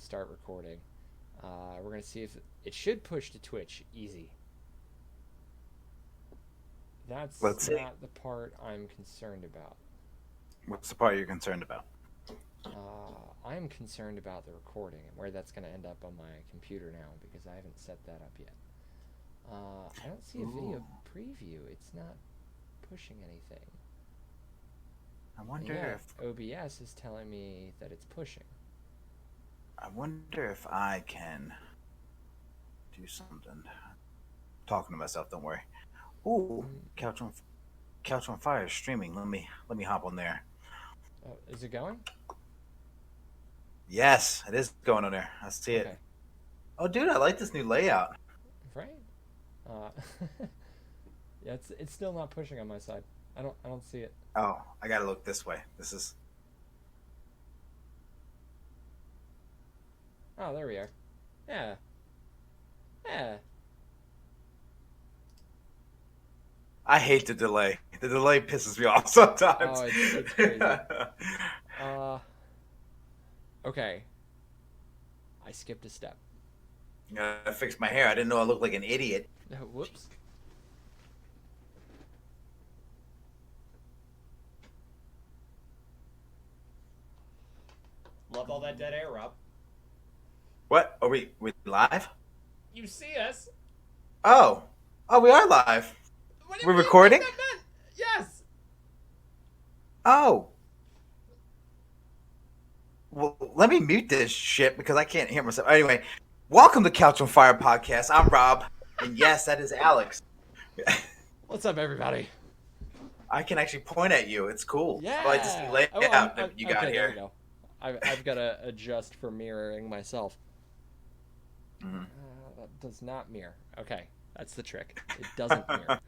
start recording. We're gonna see if it should push to Twitch easy. That's Let's see. not the part I'm concerned about. What's the part you're concerned about? I'm concerned about the recording and where that's gonna end up on my computer now because I haven't set that up yet. I don't see a video Ooh. preview. It's not pushing anything. I wonder Yeah, if OBS is telling me that it's pushing. I can do something. Talking to myself, don't worry. Ooh, Mm, Couch on Fire is streaming. Let me hop on there. oh, is it going? Yes, it is going on there. I see it. Okay, Oh, dude, I like this new layout. right. Uh, yeah, it's still not pushing on my side. I don't see it. Oh, I gotta look this way. This is. Oh, there we are. Yeah, yeah. I hate the delay. The delay pisses me off sometimes. Oh, it's crazy. Uh, okay. I skipped a step. I fixed my hair. I didn't know I looked like an idiot. Whoops. Love all that dead air, Rob. What? Are we live? You see us? Oh, we are live. What do you We're mean? What recording. that meant? Yes. Oh, well, let me mute this shit because I can't hear myself. Anyway, welcome to Couch on Fire podcast. I'm Rob, and yes, that is Alex. What's up, everybody? I can actually point at you. It's cool. Yeah. I like this new layout that you got okay, there we here. go. I've got to adjust for mirroring myself. Mhm. That does not mirror. Okay, that's the trick. It doesn't mirror.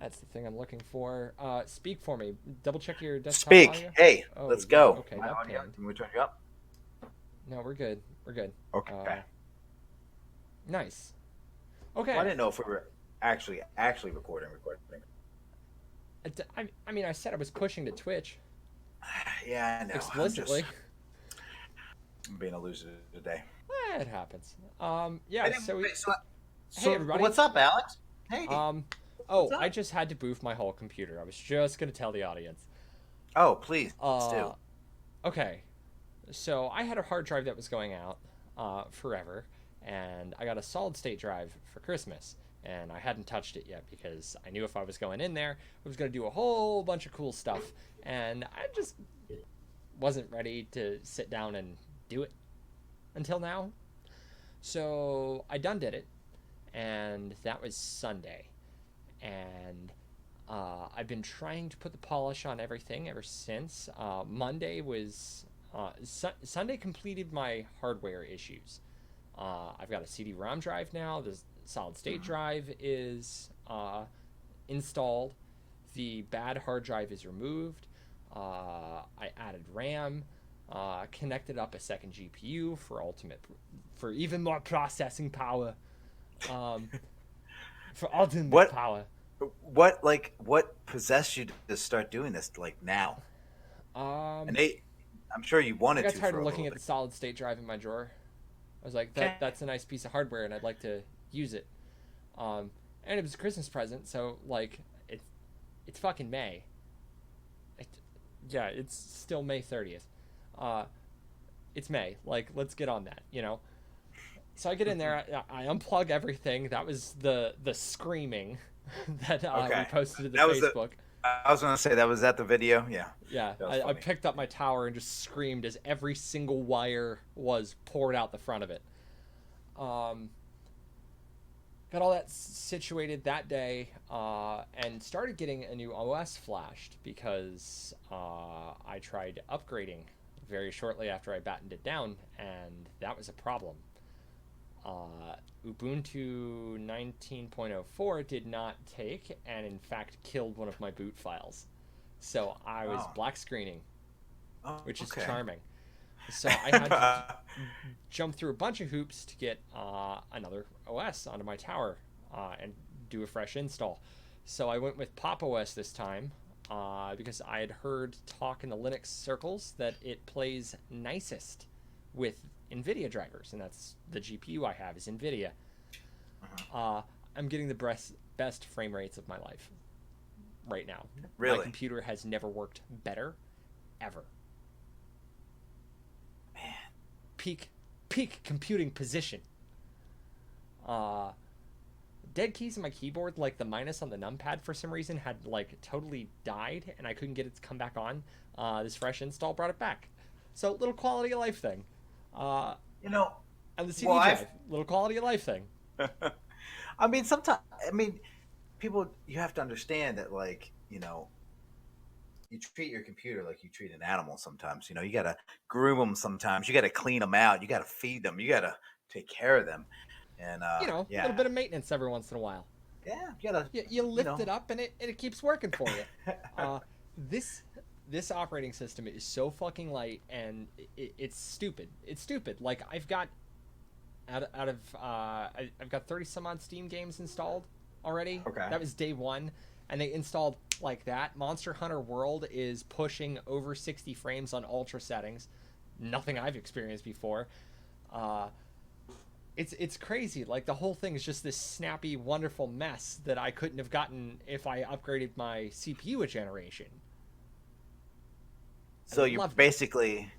That's the thing I'm looking for. Speak for me. Double check your desktop Speak. audio. Hey, Oh, let's yeah, go. okay, My that audio. panned. Can we turn you up? No, we're good. We're good. Okay. Nice. Well, I Okay. didn't know if we were actually recording. I mean, I said I was pushing to Twitch Yeah, I know. explicitly. I'm being a loser today. It happens. Yeah. So, So, everybody. what's up, Alex? Hey. Oh, What's up? I just had to boof my whole computer. I was just gonna tell the audience. Oh, please Uh, do. okay. So I had a hard drive that was going out, forever, and I got a solid state drive for Christmas, and I hadn't touched it yet because I knew if I was going in there, I was gonna do a whole bunch of cool stuff, and I just wasn't ready to sit down and do it until now. So I done did it, and that was Sunday, and I've been trying to put the polish on everything ever since. Monday was Sunday completed my hardware issues. I've got a CD-ROM drive now. The solid state drive is installed. The bad hard drive is removed. I added RAM. Connected up a second GPU for even more processing power. Um, for ultimate What power. what possessed you to start doing this like now? Um, And I'm sure you I wanted got to tired for of a looking little at the bit. solid state drive in my drawer. I was like, Okay. that's a nice piece of hardware, and I'd like to use it. And it was a Christmas present, so like it's fucking May. It, yeah, it's still May 30th. Uh, it's May. Like, let's get on that, you know. So I get in there, I unplug everything. That was the screaming that we Okay. posted to the That was the. Facebook. I was gonna say that was at the video. Yeah, Yeah, that was I funny. picked up my tower and just screamed as every single wire was poured out the front of it. Um, got all that situated that day, and started getting a new OS flashed because I tried upgrading very shortly after I battened it down, and that was a problem. Ubuntu 19.04 did not take, and in fact killed one of my boot files. So I was Oh. black screening, Oh, which is okay. charming. So I had to jump through a bunch of hoops to get another OS onto my tower and do a fresh install. So I went with Pop! OS this time because I had heard talk in the Linux circles that it plays nicest with NVIDIA drivers, and that's the GPU I have is NVIDIA. Uh-huh. I'm getting the best frame rates of my life right now. My Really? computer has never worked better, ever. Man. Peak computing position. Uh, Dead keys in my keyboard, like the minus on the numpad for some reason, had like totally died, and I couldn't get it to come back on. This fresh install brought it back. So little quality of life thing. Uh, You know, and the CD well, drive, little quality of life thing. I mean, sometimes, I mean, people, you have to understand that, like, you treat your computer like you treat an animal sometimes. You got to groom them sometimes. You got to clean them out. You got to feed them. You got to take care of them. And, A yeah, little bit of maintenance every once in a while. yeah, you got to, You lift it up, and it keeps working for you. Uh, this this operating system is so fucking light, and it's stupid. It's stupid. Like I've got I've got 30 some odd Steam games installed already. Okay. That was day one, and they installed like that. Monster Hunter World is pushing over 60 frames on ultra settings. Nothing I've experienced before. It's crazy. Like the whole thing is just this snappy, wonderful mess that I couldn't have gotten if I upgraded my CPU a generation. so I you're loved it. basically,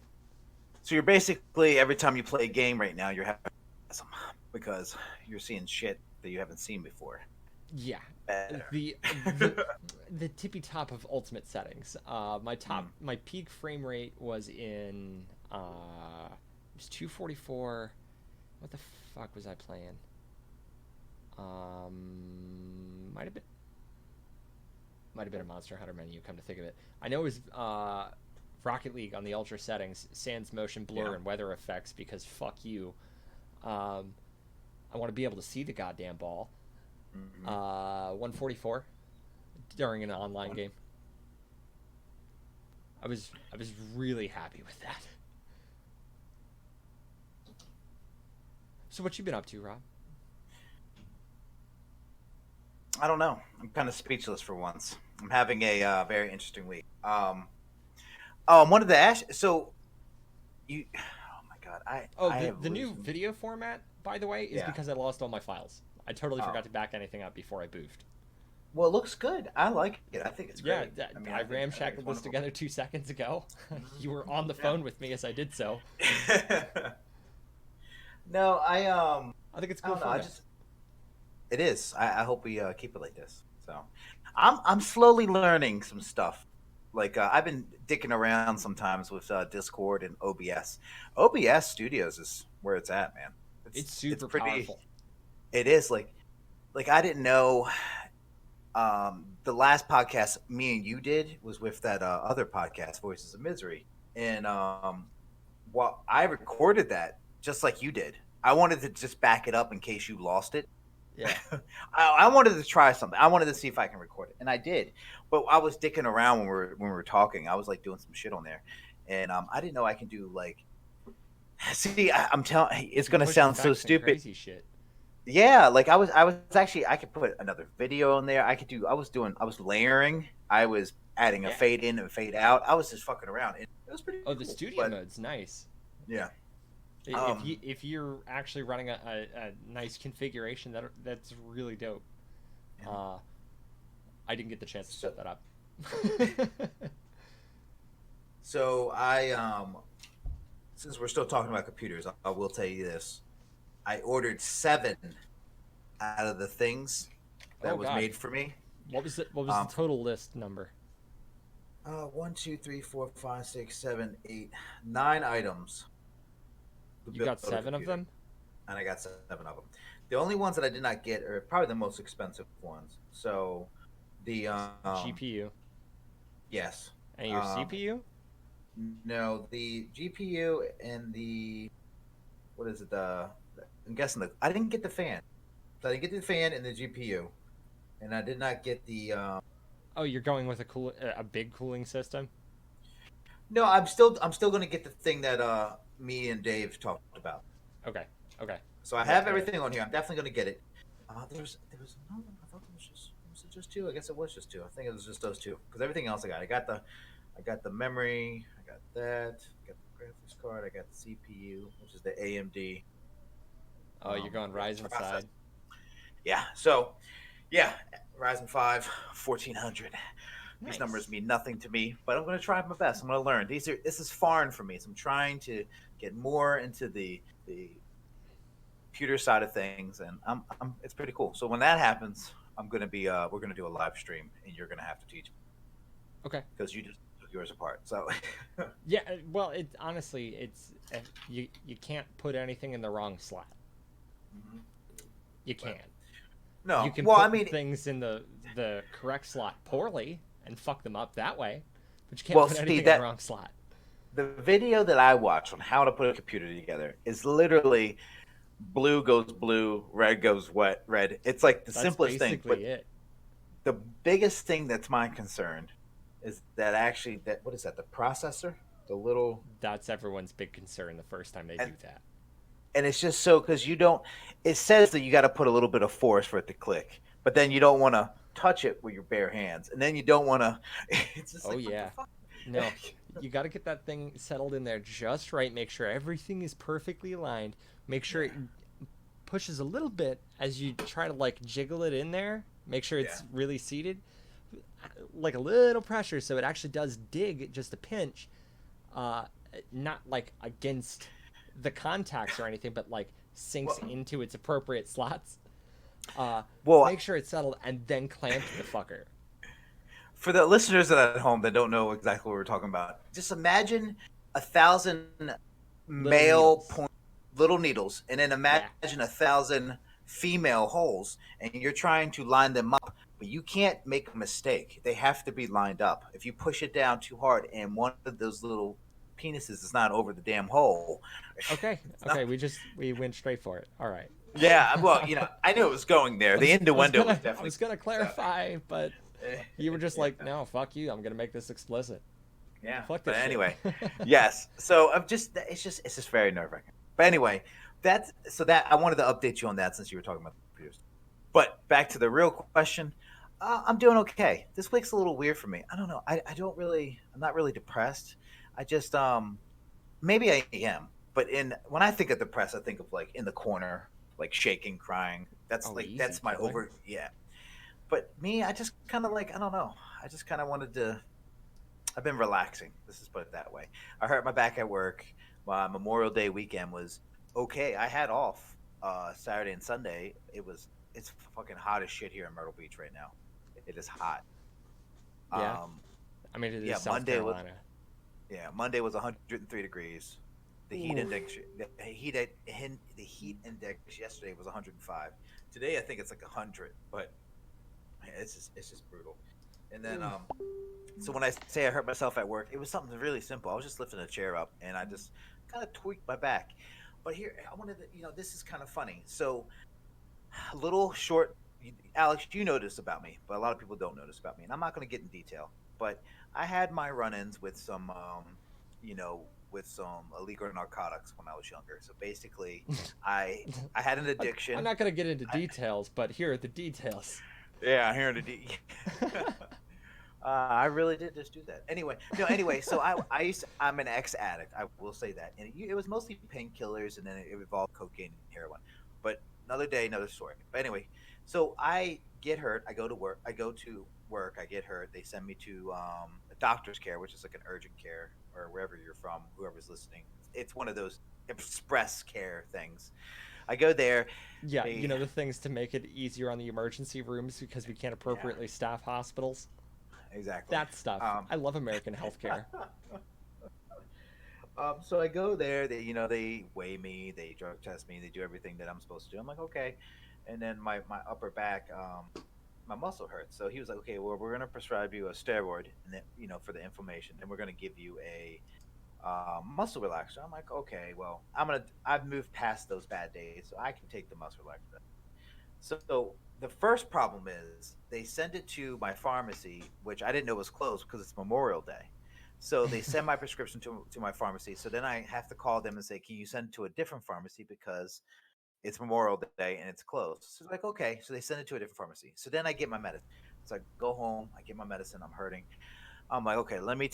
every time you play a game right now, you're having some because you're seeing shit that you haven't seen before. Yeah, Better. the tippy top of ultimate settings. My peak frame rate was in it was 244. What the fuck was I playing? Might have been a Monster Hunter menu. Come to think of it, I know it was Rocket League on the ultra settings, sans motion blur Yeah. and weather effects because fuck you. I want to be able to see the goddamn ball. 144 during an online game. I was really happy with that. So what you been up to, Rob? I don't know. I'm kind of speechless for once. I'm having a very interesting week. I wanted to ask. So you, oh my god, Oh, I the, have the new losing- video format, by the way, is Yeah. because I lost all my files. I totally Oh. forgot to back anything up before I boofed. Well, it looks good. I like it. I think it's Yeah, great. that, mean, I think it's ramshacked this wonderful. together 2 seconds ago. You were on the Yeah. phone with me as I did so. No, I think it's I cool don't know. I format. just it is. I hope we keep it like this. So, I'm slowly learning some stuff. Like I've been dicking around sometimes with Discord and OBS. OBS Studios is where it's at, man. It's super pretty. powerful. It is like I didn't know. The last podcast me and you did was with that other podcast, Voices of Misery, and well, I recorded that just like you did. I wanted to just back it up in case you lost it. Yeah. I wanted to try something. I wanted to see if I can record it, and I did. But I was dicking around when we were talking. I was like doing some shit on there, and I didn't know I can do like. See, I'm telling. It's gonna Push sound so effects and stupid. Crazy shit. Yeah, like I was actually I could put another video on there. I was layering. I was adding a Yeah. fade in and fade out. I was just fucking around. It was pretty. Oh, the cool, studio but, mode's nice. Yeah. If you're actually running a nice configuration, that's really dope. Yeah. I didn't get the chance to set that up. So since we're still talking about computers, I will tell you this: I ordered 7 out of the things that Oh, was God. made for me. What was the total list number? 1, 2, 3, 4, 5, 6, 7, 8, 9 items. to You got build a 7 of computer. them? And I got 7 of them. The only ones that I did not get are probably the most expensive ones. So the GPU yes, and your CPU? no, the GPU and the what is it? I'm guessing I didn't get the fan. So I didn't get the fan and the GPU, and I did not get the. Oh, you're going with a big cooling system? No, I'm still going to get the thing that me and Dave talked about. Okay. So I have everything on here. I'm definitely going to get it. There was another one. I thought was it just 2? I guess it was just 2. I think it was just those 2 because everything else I got the memory. I got that. I got the graphics card. I got the CPU, which is the AMD. Oh, you're going I got Ryzen process. side. Yeah. So yeah, Ryzen 5 1400. These numbers Nice. mean nothing to me, but I'm going to try my best. I'm going to learn. This is foreign for me, so I'm trying to get more into the computer side of things, and I'm it's pretty cool. So when that happens, I'm going to be we're going to do a live stream, and you're going to have to teach me Okay. because you just took yours apart. So Yeah. Well, it honestly, you can't put anything in the wrong slot. Mhm. You But can't. You no, can well, I put mean, things in the correct slot poorly and fuck them up that way, but you can't well, put see anything in the that wrong slot. the video that I watched on how to put a computer together is literally blue goes blue, red goes wet, red. It's like the That's simplest thing, basically but it. the biggest thing that's my concern is that actually that what is that the processor, the little That's everyone's big concern the first time they and do that. and it's just so because you don't. It says that you got to put a little bit of force for it to click, but then you don't want to touch it with your bare hands, and then you don't want to. It's just Oh like what the yeah. fuck. No, you got to get that thing settled in there just right. Make sure everything is perfectly aligned. Make sure Yeah, it pushes a little bit as you try to like jiggle it in there. Make sure yeah. it's really seated, like a little pressure, so it actually does dig just a pinch. Uh, Not like against the contacts or anything, but like sinks Well, into its appropriate slots. Uh, well, Make sure it's settled and then clamp the fucker. for the listeners at home that don't know exactly what we're talking about, just imagine 1,000 Little male needles. point little needles, and then Yeah. imagine 1,000 female holes, and you're trying to line them up, but you can't make a mistake. They have to be lined up. If you push it down too hard, and one of those little penises is not over the damn hole, Okay. it's not. Okay. We went straight for it. All right. Yeah, well, I knew it was going there. The innuendo was I definitely. was gonna So, clarify, but you were just yeah. like, no, fuck you. I'm gonna make this explicit. Yeah, Fuck but this shit. anyway, yes. So I'm just it's just very nerve wracking. But anyway, that's so that I wanted to update you on that since you were talking about the computers. But back to the real question, I'm doing okay. This week's a little weird for me. I don't know. I don't really. I'm not really depressed. I just maybe I am. But in when I think of depressed, I think of like in the corner, like shaking, crying. That's Oh, like easy, that's my killer. over. Yeah. But me, I just kind of like I don't know. I just kind of wanted to I've been relaxing. Let's just put it that way. I hurt my back at work. My Memorial Day weekend was okay. I had off Saturday and Sunday. It's fucking hot as shit here in Myrtle Beach right now. It is hot. Yeah. Um, I mean, it is yeah, South Carolina. Monday was 103 degrees. The heat Oof. index the heat index yesterday was 105. Today I think it's like 100, but man, it's just brutal. And then Oof. so when I say I hurt myself at work, it was something really simple. I was just lifting a chair up and I just kind of tweaked my back. But here, I wanted to, this is kind of funny. So, a little short, Alex, you know this about me, but a lot of people don't know this about me. And I'm not going to get in detail, but I had my run ins with some, with some illegal narcotics when I was younger. So basically, I I had an I'm addiction. not gonna get into I, details, but here are the details. yeah, here in the I really did just do that. Anyway, no. Anyway, so I'm an ex addict. I will say that, and it was mostly painkillers, and then it evolved cocaine and heroin. But another day, another story. But anyway, so I get hurt. I go to work. I go to work. I get hurt. They send me to a doctor's care, which is like an urgent care or wherever you're from, whoever's listening. It's one of those express care things. I go there. Yeah, you They know the things to make it easier on the emergency rooms because we can't yeah, appropriately staff hospitals. exactly. That stuff. Um, I love American healthcare. so I go there. They weigh me, they drug test me, they do everything that I'm supposed to do. I'm like, okay. And then my upper back, my muscle hurts. So he was like, okay, well, we're gonna prescribe you a steroid, and then for the inflammation, and we're gonna give you a muscle relaxer. I'm like, okay, well, I've moved past those bad days, so I can take the muscle relaxer. So the first problem is they send it to my pharmacy, which I didn't know was closed because it's Memorial Day. So they send my prescription to my pharmacy. So then I have to call them and say, can you send it to a different pharmacy because it's Memorial Day and it's closed. So like, okay. So they send it to a different pharmacy. So then I get my medicine. So I go home, I get my medicine, I'm hurting. I'm like, okay, let me,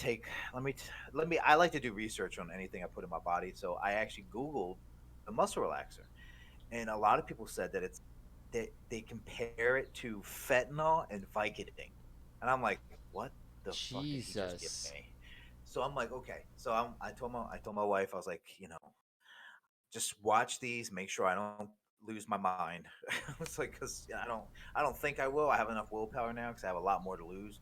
let me. I like to do research on anything I put in my body, so I actually Googled the muscle relaxer, and a lot of people said that they compare it to fentanyl and Vicodin, and I'm like, what the fuck did he just give Jesus. me? So I'm like, okay. So I told my wife, I was like, just watch these, make sure I don't lose my mind. It's like because I don't think I will. I have enough willpower now because I have a lot more to lose.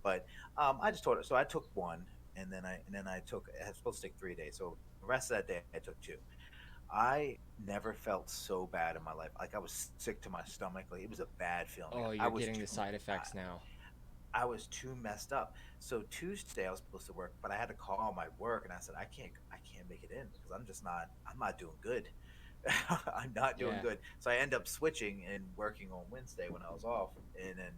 But I just told her. So I took one, and then I took. I was supposed to take 3 days. So the rest of that day, I took two. I never felt so bad in my life. Like I was sick to my stomach. Like it was a bad feeling. Oh, I you're was getting the too. side effects now. I was too messed up. So Tuesday I was supposed to work, but I had to call my work and I said I can't make it in because I'm not doing good. I'm not doing Yeah. good. So I end up switching and working on Wednesday when I was off, and then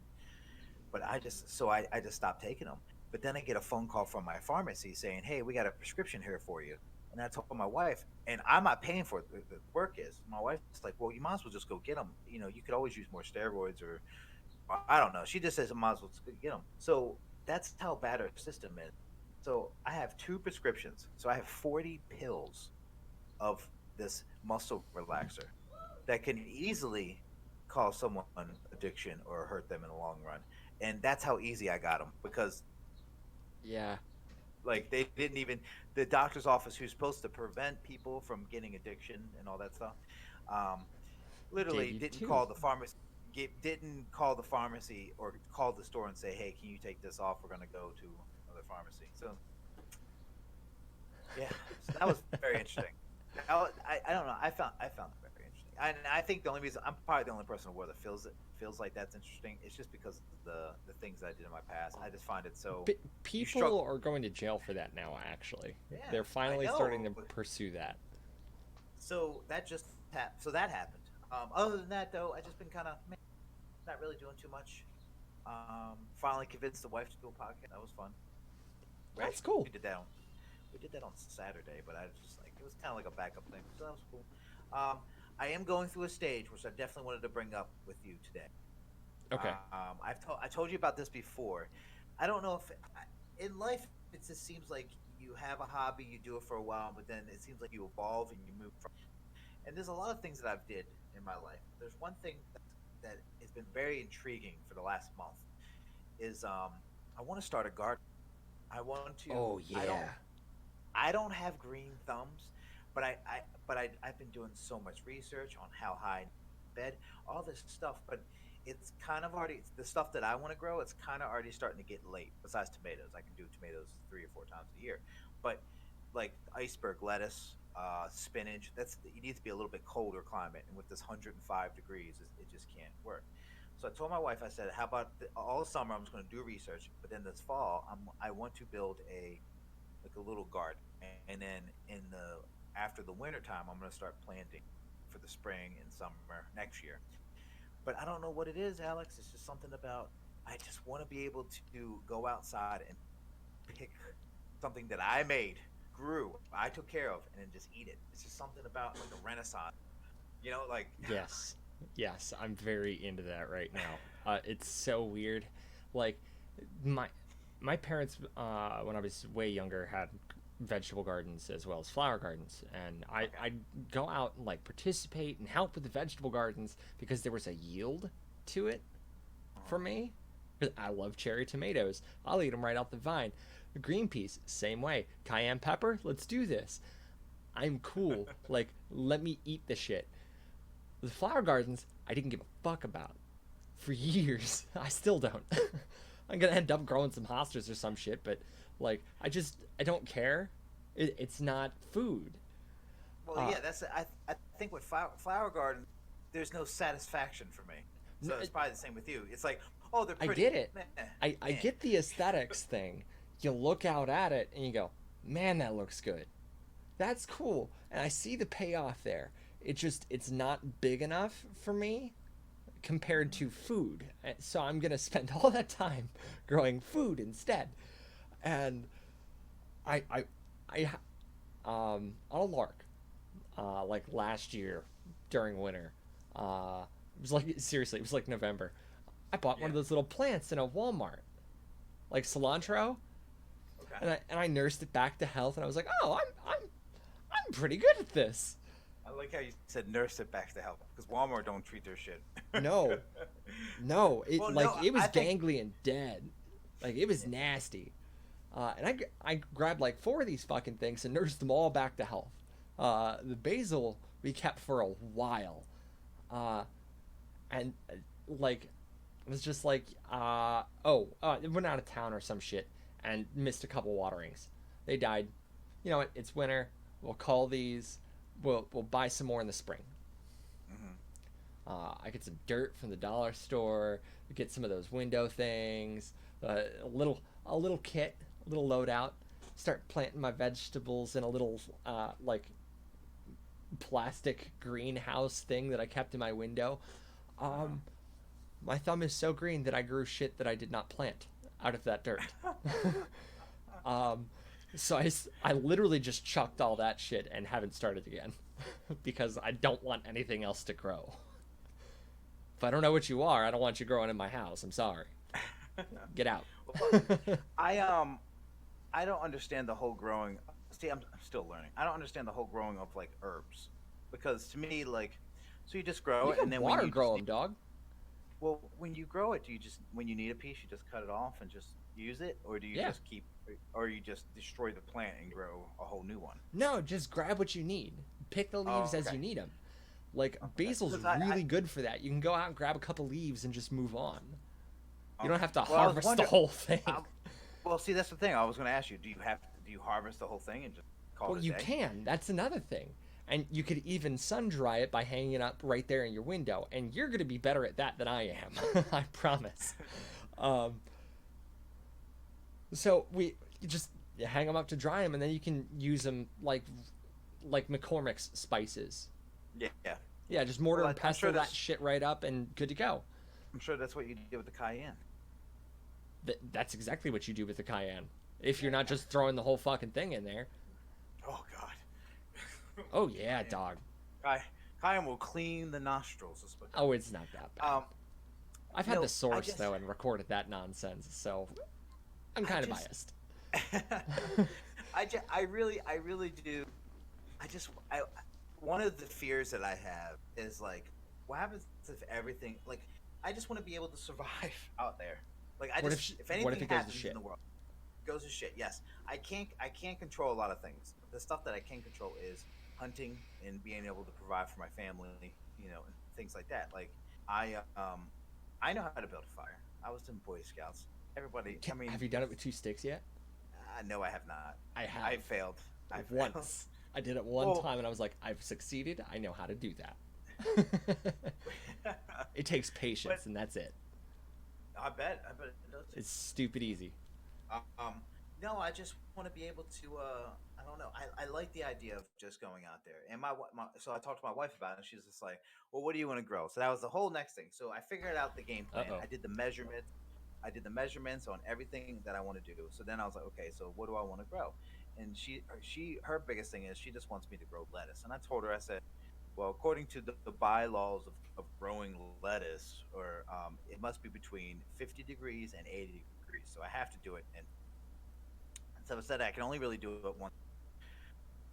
but I just stopped taking them. But then I get a phone call from my pharmacy saying, "Hey, we got a prescription here for you." And I told my wife, and I'm not paying for it. The work is. My wife's like, "Well, you might as well just go get them. You could always use more steroids or I don't know." She just says I might as well just go get them. So that's how bad our system is. So I have two prescriptions. So I have 40 pills of this muscle relaxer that can easily cause someone addiction or hurt them in the long run. And that's how easy I got them because Yeah. like they didn't even the doctor's office who's supposed to prevent people from getting addiction and all that stuff um, Gave literally you didn't two. call the pharmacy didn't call the pharmacy or call the store and say, hey, can you take this off, we're going to go to another pharmacy. So yeah, so that was very interesting. I don't know. I found it very interesting, and I think the only reason I'm probably the only person in the world that feels like that's interesting. It's just because of the things that I did in my past. I just find it so you People struck. are going to jail for that now, actually. Yeah, They're I finally starting know. to pursue that. So that just so that happened. Other than that, though, I just been kind of not really doing too much. Finally convinced the wife to do a podcast. That was fun. That's We cool. did that on Saturday, but I was just like it was kind of like a backup thing, so that was cool. Um, I am going through a stage which I definitely wanted to bring up with you today. Okay. I told you about this before. I don't know if in life it just seems like you have a hobby, you do it for a while, but then it seems like you evolve and you move from. And there's a lot of things that I've did in my life. There's one thing that has been very intriguing for the last month is I want to start a garden. I want to. Oh, yeah. I don't have green thumbs, I've been doing so much research on how high bed, all this stuff, but it's kind of already the stuff that I want to grow. It's kind of already starting to get late. Besides tomatoes, I can do tomatoes 3 or 4 times a year, but like iceberg lettuce, spinach. That's you need to be a little bit colder climate, and with this 105 degrees, it just can't work. So I told my wife, I said, "How about all summer? I'm just going to do research, but then this fall, I want to build a little garden, and then in the after the winter time, I'm going to start planting for the spring and summer next year." But I don't know what it is, Alex. It's just something about I just want to be able to go outside and pick something that I made, grew, I took care of, and then just eat it. It's just something about like a renaissance, like Yes. Yes, I'm very into that right now. It's so weird. Like my my parents, when I was way younger, had vegetable gardens as well as flower gardens, and okay. I'd go out and like participate and help with the vegetable gardens because there was a yield to it for Uh-huh. me. 'Cause I love cherry tomatoes. I'll eat them right out the vine. Green peas, same way. Cayenne pepper, let's do this. I'm cool. Like, let me eat the shit. The flower gardens, I didn't give a fuck about for years. I still don't. I'm gonna end up growing some hostas or some shit, but like, I don't care. It's not food. Well, Uh, yeah, I think with flower garden, there's no satisfaction for me. So it's probably the same with you. It's like, oh, they're I pretty. get it. Meh, I meh. get the aesthetics thing. You look out at it and you go, man, that looks good. That's cool. And I see the payoff there. It's not big enough for me compared Mhm. to food. So I'm gonna spend all that time growing food instead. And I I I on a lark, like last year during winter. It was like seriously, it was like November. I bought one Yeah. of those little plants in a Walmart, like cilantro. Okay. and I nursed it back to health, and I was like, oh, I'm pretty good at this. I like how you said nurse it back to health because Walmart don't treat their shit. No, no, Well, no, it was I think. gangly and dead, like it was nasty. And I grabbed like 4 of these fucking things and nursed them all back to health. The basil we kept for a while, uh, and like it was just like it went out of town or some shit and missed a couple waterings. They died. You know what? It's winter. We'll call these. We'll buy some more in the spring. Mhm. I get some dirt from the dollar store. Get some of those window things. A little kit, a little loadout. Start planting my vegetables in a little like plastic greenhouse thing that I kept in my window. Uh-huh. Um, my thumb is so green that I grew shit that I did not plant out of that dirt. um, so I literally just chucked all that shit and haven't started again because I don't want anything else to grow. If I don't know what you are, I don't want you growing in my house. I'm sorry. Get out. Well, I I don't understand the whole growing. See, I'm still learning. I don't understand the whole growing of like herbs, because to me, like, so you just grow You it, and can then when water you grow just them, dog. well, when you grow it, do you just when you need a piece, you just cut it off and just use it, or do you Yeah. just keep, or you just destroy the plant and grow a whole new one? No, just grab what you need. Pick the leaves Oh, as okay, you need them. Like okay. basil's Because I really good for that. You can go out and grab a couple leaves and just move on. You don't okay. have to Well, I was harvest the wondering. whole thing. Well, see, that's the thing. I was going to ask you. Do you harvest the whole thing and just call Well, it a you day? can. That's another thing. And you could even sun dry it by hanging it up right there in your window. And you're going to be better at that than I am. I promise. Um, so you just you hang them up to dry them, and then you can use them like McCormick's spices. Yeah, yeah. Yeah, just mortar Well, and I'm pestle sure that that's shit right up, and good to go. I'm sure that's what you did with the cayenne. That's exactly what you do with the cayenne. If you're not just throwing the whole fucking thing in there. Oh God. Oh yeah, Cayenne. dog. Cay- Cayenne will clean the nostrils. Oh, it's not that bad. Um, I've had the no, I source just, though and recorded that nonsense, so I'm I kind of just, biased. I really do. I just, one of the fears that I have is like, what happens if everything, like, I just want to be able to survive out there. Like, What if if what anything if it goes to happens in shit? the world, goes to shit. Yes, I can't control a lot of things. The stuff that I can control is hunting and being able to provide for my family, and things like that. Like, I know how to build a fire. I was in Boy Scouts. Everybody, I mean, Have you done it with 2 sticks yet? no, I have not. I I have failed. I failed. once. I did it one Well, time, and I was like, I've succeeded. I know how to do that. It takes but patience, and that's it. I bet it does. It's stupid easy. Um, no, I just want to be able to. I don't know. I like the idea of just going out there. And so I talked to my wife about it. And she's just like, "Well, what do you want to grow?" So that was the whole next thing. So I figured out the game Uh plan. oh. I did the measurements. I did the measurements on everything that I want to do. So then I was like, okay, so what do I want to grow? And her biggest thing is she just wants me to grow lettuce. And I told her, I said, well, according to the bylaws of growing lettuce, or it must be between 50 degrees and 80 degrees. So I have to do it. And so I said I can only really do it once.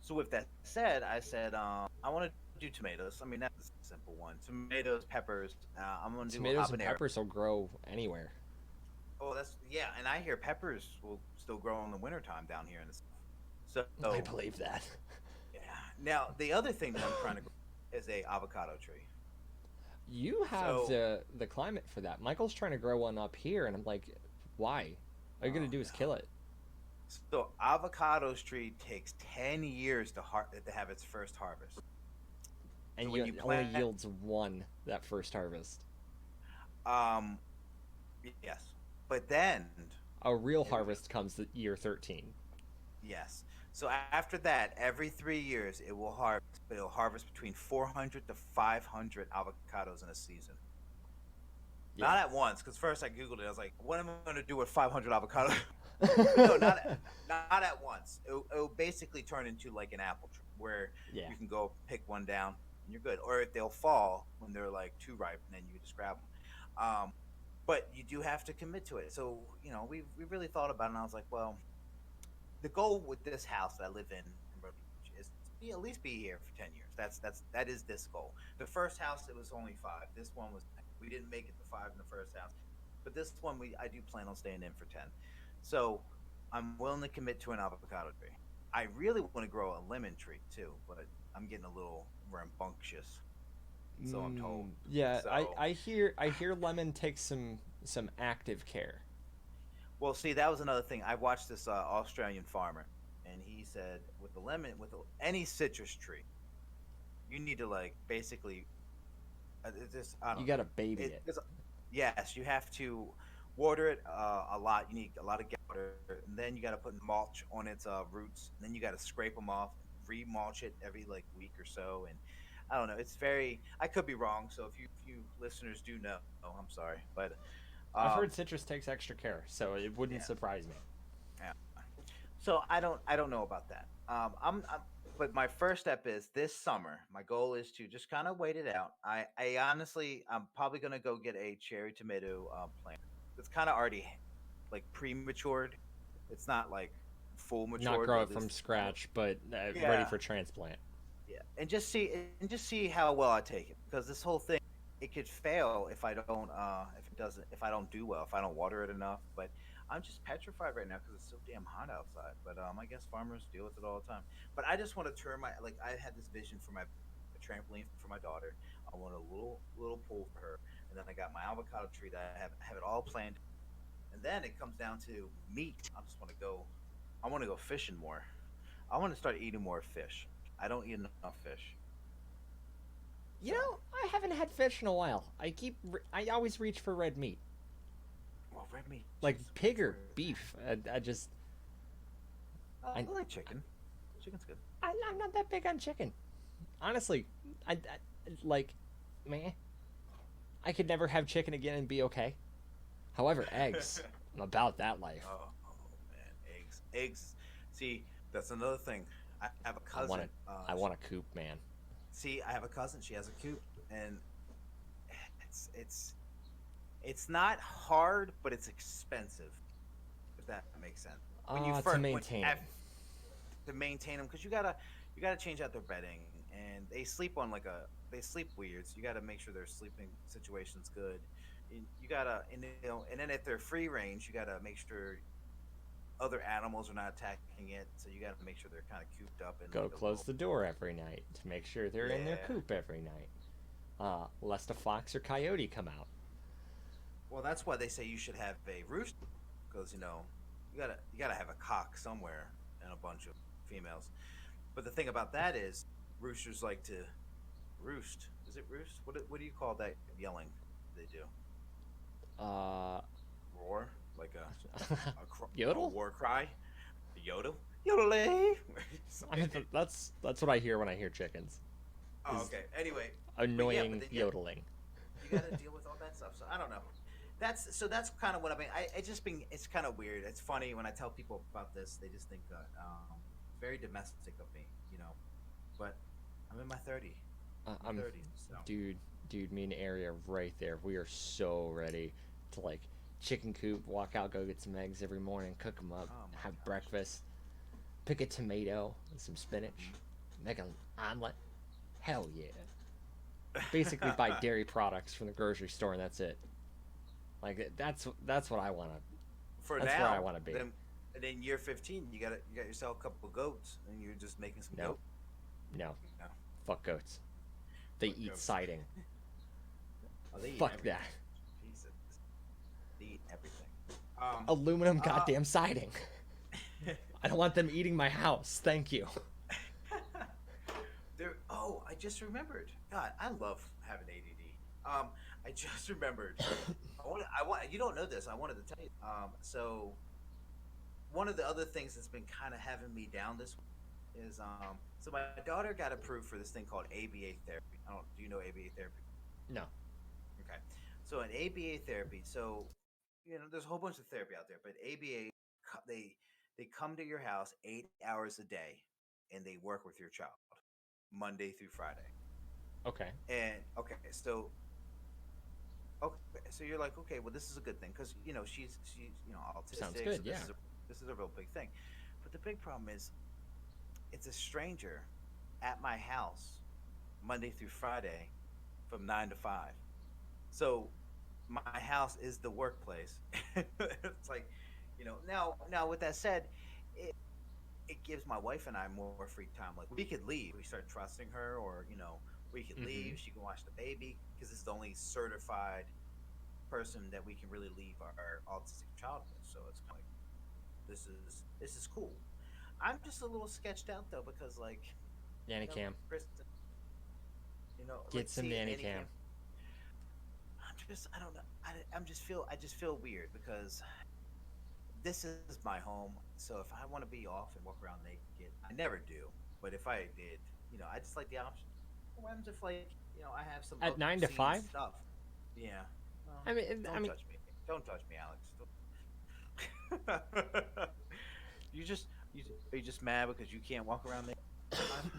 So with that said, I said I want to do tomatoes. I mean, that's a simple one. Tomatoes, peppers. I'm going to do a Tomatoes and habanero. peppers will grow anywhere. Oh, that's yeah. And I hear peppers will still grow in the wintertime down here in the south. I So believe that. yeah. Now the other thing that I'm trying to grow is a avocado tree. You have So the climate for that. Michael's trying to grow one up here, and I'm like, why? All you're gonna oh do is kill no. it, So avocado tree takes 10 years to have its first harvest. So and when you you it only plant, yields one that first harvest. um, yes, but then A real it, harvest comes at year 13. yes. So after that, every 3 years it will harvest, but it'll harvest between 400 to 500 avocados in a season. Yeah. Not at once, because first I googled it. I was like, "What am I going to do with 500 avocados?" But no, not at once. It'll basically turn into like an apple tree, where Yeah. you can go pick one down and you're good. Or if they'll fall when they're like too ripe, and then you just grab them. But you do have to commit to it. So we really thought about it, and I was like, well, the goal with this house that I live in Myrtle Beach is to be, at least be here for 10 years. That is this goal. The first house it was only 5. This one was 10. We didn't make it to 5 in the first house, but this one I do plan on staying in for 10. So I'm willing to commit to an avocado tree. I really want to grow a lemon tree too, but I'm getting a little rambunctious, so I'm told. Yeah, So I hear lemon takes some active care. well, see, that was another thing. I watched this Australian farmer, and he said with the lemon, any citrus tree, you need to like basically, it's just I You don't know. gotta baby It, it. it's, yes, you have to water it a lot. You need a lot of water, and then you got to put mulch on its roots, and then you got to scrape them off, remulch it every like week or so, and I don't know. It's very. I could be wrong. So if you listeners do know, I'm sorry, but I've heard um, citrus takes extra care, so it wouldn't yeah, surprise me. yeah. So I don't know about that. But my first step is this summer. My goal is to just kind of wait it out. I honestly, I'm probably gonna go get a cherry tomato plant. It's kind of already like prematured. It's not like full Not matured, grow but it at from least it's kind of scratch, but ready yeah, for transplant. yeah. And just see how well I take it because this whole thing it could fail if I don't if it doesn't if I don't do well if I don't water it enough. But I'm just petrified right now because it's so damn hot outside. But I guess farmers deal with it all the time. But I just want to turn my like I had this vision for my a trampoline for my daughter. I want a little pool for her, and then I got my avocado tree that I have it all planned. And then it comes down to meat. I just want to go. I want to go fishing more. I want to start eating more fish. I don't eat enough fish. You So, know, I haven't had fish in a while. I always reach for red meat, well, red meat like is good pig or for. beef. I just I I, like chicken. Chicken's good. I'm not that big on chicken. Honestly, I like, man, I could never have chicken again and be okay. However, eggs, I'm about that life. Man, eggs. See, that's another thing. I have a I want cousin. to, I want a coop, man. See, I have a cousin. She has a coop, and it's it's it's not hard, but it's expensive. If that makes sense. When you To first when maintain them. to maintain them, because you gotta change out their bedding, and they sleep on like a they sleep weird. So you got to make sure their sleeping situation's good. You gotta, and, you know, and then if they're free range, you gotta make sure other animals are not attacking it. So you got to make sure they're kind of cooped up in Go like a close little. the door every night to make sure they're in their Yeah. coop every night. Lest a fox or coyote come out. Well, that's why they say you should have a rooster, because you gotta have a cock somewhere and a bunch of females. But the thing about that is, roosters like to roost. Is it roost? What do you call that yelling they do? Uh, Roar like a Yodel? war cry, a yodel, yodelay. I mean, that's what I hear when I hear chickens. Oh, Is okay. Anyway, but yeah, but annoying then yodeling. you got to deal with all that stuff. So I don't know. That's kind of what I mean. I just been it's kind of weird. It's funny when I tell people about this, they just think it's very domestic of me, you know. But I'm in my 30, my I'm, 30s, so dude, me and area right there. We are so ready to like chicken coop, walk out, go get some eggs every morning, cook them up, oh my have gosh. breakfast, pick a tomato and some spinach, make an omelet. Hell yeah! Basically, buy dairy products from the grocery store, and that's it. Like that's what I want to. For That's where I now, want to be. then year 15, you got yourself a couple of goats, and you're just making some No, goat. no, No, fuck goats. They fuck eat goats. siding. Oh, they eat Fuck that. everything. Jesus, they eat everything. Um, Aluminum uh, goddamn siding. I don't want them eating my house. Thank you. there. Oh, I just remembered. God, I love having ADD. I just remembered. I want. You don't know this. I wanted to tell you. So one of the other things that's been kind of having me down this week is so my daughter got approved for this thing called ABA therapy. I don't. Do you know ABA therapy? No. Okay. So an ABA therapy. So there's a whole bunch of therapy out there, but ABA they come to your house 8 hours a day, and they work with your child Monday through Friday. Okay. And okay, so okay, so you're like, okay, well, this is a good thing because she's Sounds autistic, so good. Yeah. this is a real big thing. But But the big problem is, it's a stranger at my house Monday through Friday from 9 to 5. So my house is the workplace. It's like, now with that said, it it gives my wife and I more free time. Like we could leave, we start trusting her, or we could Hmm. leave. She can watch the baby because this is the only certified person that we can really leave our autistic child with. So it's kind of like this is cool. I'm just a little sketched out though because like Nanny cam. Kristen, Get like some see nanny Annie cam. Cam. I don't know. I just feel weird because this is my home. So if I want to be off and walk around naked, I never do. But if I did, I just like the option. What happens if I have some At 9 to 5. obscene stuff? Yeah. Well, I mean, I don't mean, judge me. Don't judge me, Alex. you just are you just mad because you can't walk around naked all the time?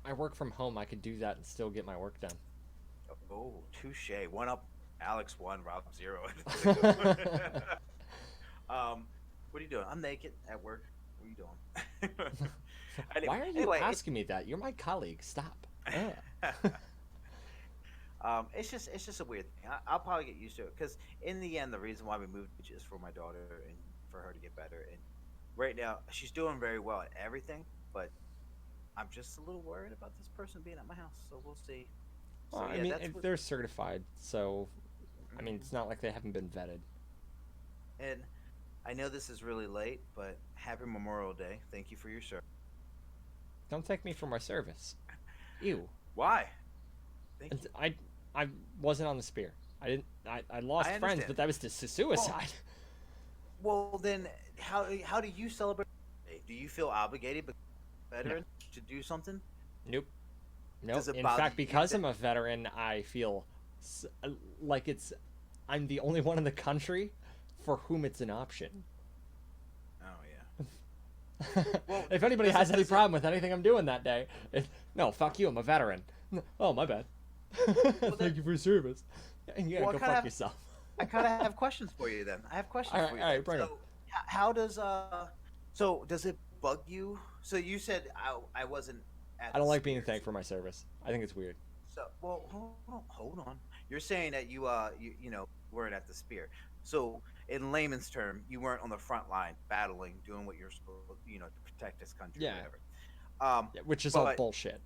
I work from home. I could do that and still get my work done. Oh, touche. One up. Alex one, Rob zero. um, what are you doing? I'm naked at work. What are you doing? Why are you anyway, asking me that? You're my colleague. Stop. it's just a weird thing. I'll probably get used to it because in the end, the reason why we moved is for my daughter and for her to get better. And right now, she's doing very well at everything, but I'm just a little worried about this person being at my house. So we'll see. Well, So I yeah, mean, that's what. they're certified, so I mean, Mhm. it's not like they haven't been vetted. And I know this is really late, but happy Memorial Day. Thank you for your service. Don't take me for my service. Ew. Why? Thank And you. I wasn't on the spear. I didn't. I lost I friends, understand. but that was to Well, suicide. well, then how do you celebrate? Do you feel obligated, but No. veteran, to do something? Nope. Nope. Does it In bother fact, you because that? I'm a veteran, I feel like I'm the only one in the country for whom it's an option. Oh yeah. Well, If anybody does has it any does it? problem with anything I'm doing that day, no, fuck you. I'm a veteran. Oh, my bad. Well, Thank you for your service. Yeah, well, go fuck yourself. I kind of have questions for you then. I have questions for you All then. right, bring them. So, how does so does it bug you? So you said I wasn't I at the don't like being spears. thanked for my service. I think it's weird. So, well, hold on. You're saying that you weren't at the spear. So, in layman's term, you weren't on the front line battling, doing what you're supposed, to protect this country, Yeah, whatever. Um, yeah, which is all but bullshit.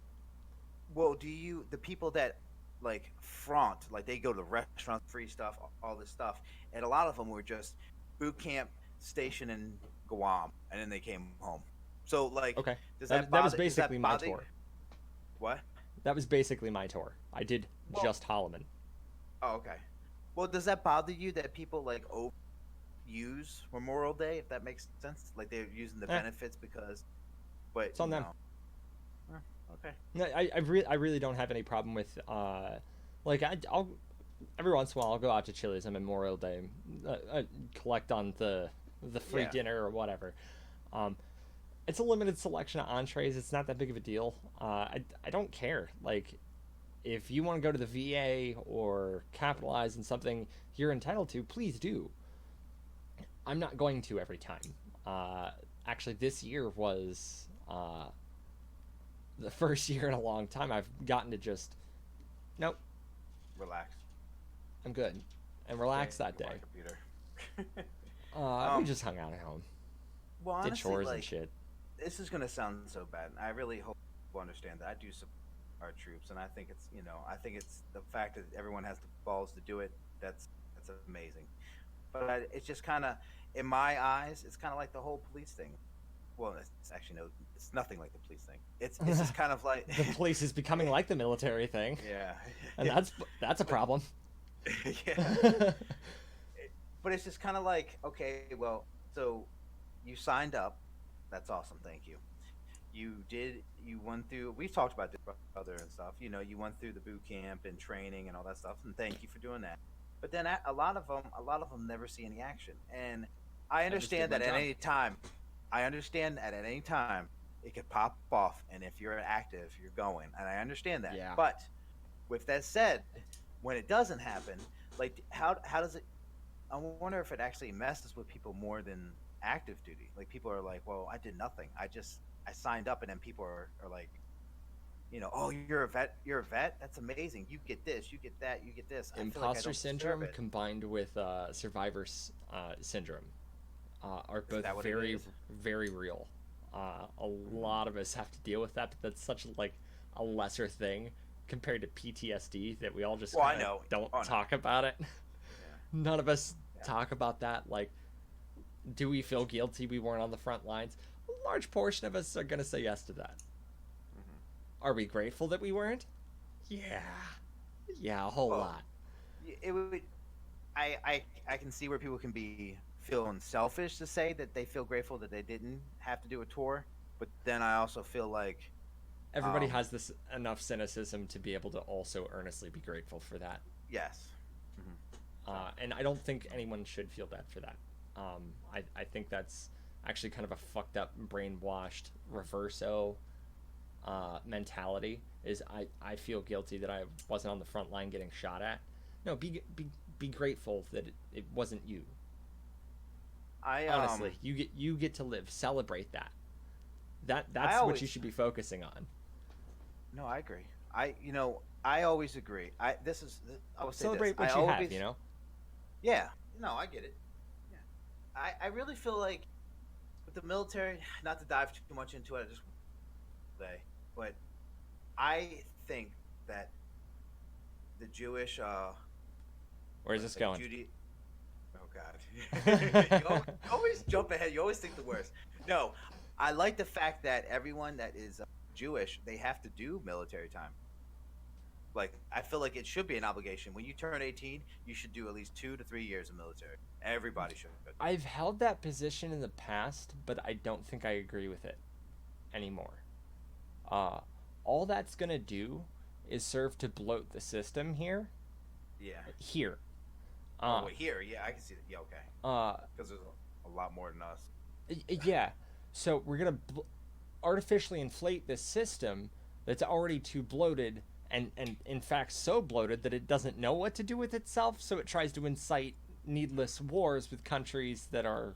well, the people that like front, like they go to restaurants, free stuff, all this stuff, and a lot of them were just boot camp station in Guam, and then they came home. So, like, Okay, does that that was bother? Does basically that my bother? tour. What? That was basically my tour. I did Well, just Holloman. oh, okay. Well, does that bother you that people like use Memorial Day, if that makes sense? Like they're using the Eh, benefits because, but it's on them. eh, okay. No, I really don't have any problem with like I'll every once in a while I'll go out to Chili's on Memorial Day, collect on the free Yeah. dinner or whatever. Um, it's a limited selection of entrees. It's not that big of a deal. I don't care. Like if you want to go to the VA or capitalize on something you're entitled to, please do. I'm not going to every time. Uh, Actually, this year was the first year in a long time I've gotten to just nope, Relax. I'm good, and Stay relax that on my day. computer. We um. just hung out at home, Well, did honestly, chores and like shit. this is gonna sound so bad. I really hope people understand that I do support our troops, and I think it's the fact that everyone has the balls to do it. That's amazing. But it's just kind of, in my eyes, it's kind of like the whole police thing. Well, it's actually no, it's nothing like the police thing. It's just kind of like, The police is becoming like the military thing, yeah, and that's a but problem. yeah, but it's just kind of like, okay, well, so you signed up. That's awesome. Thank you. You went through. We've talked about this brother and stuff. You went through the boot camp and training and all that stuff, and thank you for doing that. But then a lot of them never see any action, and I I just did understand my that at job. any time, I understand that at any time it could pop off, and if you're active, you're going, and I understand that. Yeah. But with that said, when it doesn't happen, like how does it? I wonder if it actually messes with people more than active duty. Like people are like, well, I did nothing. I signed up, and then people are like, oh, you're a vet. You're a vet. That's amazing. You get this. You get that. You get this. I feel like I Imposter don't deserve syndrome it. combined with survivor syndrome are Is both that what it very, is? very real. A Mm-hmm. lot of us have to deal with that, but that's such like a lesser thing compared to PTSD that we all just Well, I kind of know. don't Oh no. talk about it. Yeah. None of us Yeah. talk about that. Like, do we feel guilty we weren't on the front lines? A large portion of us are going to say yes to that. Hmm. Are we grateful that we weren't? Yeah. Yeah, a whole Well, lot. it would. I can see where people can be feeling selfish to say that they feel grateful that they didn't have to do a tour, but then I also feel like, Everybody um, has this enough cynicism to be able to also earnestly be grateful for that. yes. Hmm. So And I don't think anyone should feel bad for that. I think that's actually kind of a fucked up, brainwashed reverso mentality. Is I feel guilty that I wasn't on the front line getting shot at. No, be grateful that it wasn't you. I Honestly, you get to live. Celebrate that. I That's what you always should be focusing on. no, I agree. I always agree. I will say this. Celebrate I what you have. always yeah. No, I get it. Yeah. I really feel like with the military, not to dive too much into it, I just say, but I think that the Jewish Where's what this is it, going? Judy. Oh God, you always jump ahead. You always think the worst. No, I like the fact that everyone that is Jewish, they have to do military time. Like I feel like it should be an obligation. When you turn 18, you should do at least 2 to 3 years of military. Everybody should. I've held that position in the past, but I don't think I agree with it anymore. Uh, all that's gonna do is serve to bloat the system Yeah. here. Oh Uh, wait, here. Yeah, I can see that. Yeah, okay. uh, Because there's a lot more than us. yeah. So we're gonna artificially inflate this system that's already too bloated, and in fact so bloated that it doesn't know what to do with itself. So it tries to incite needless wars with countries that are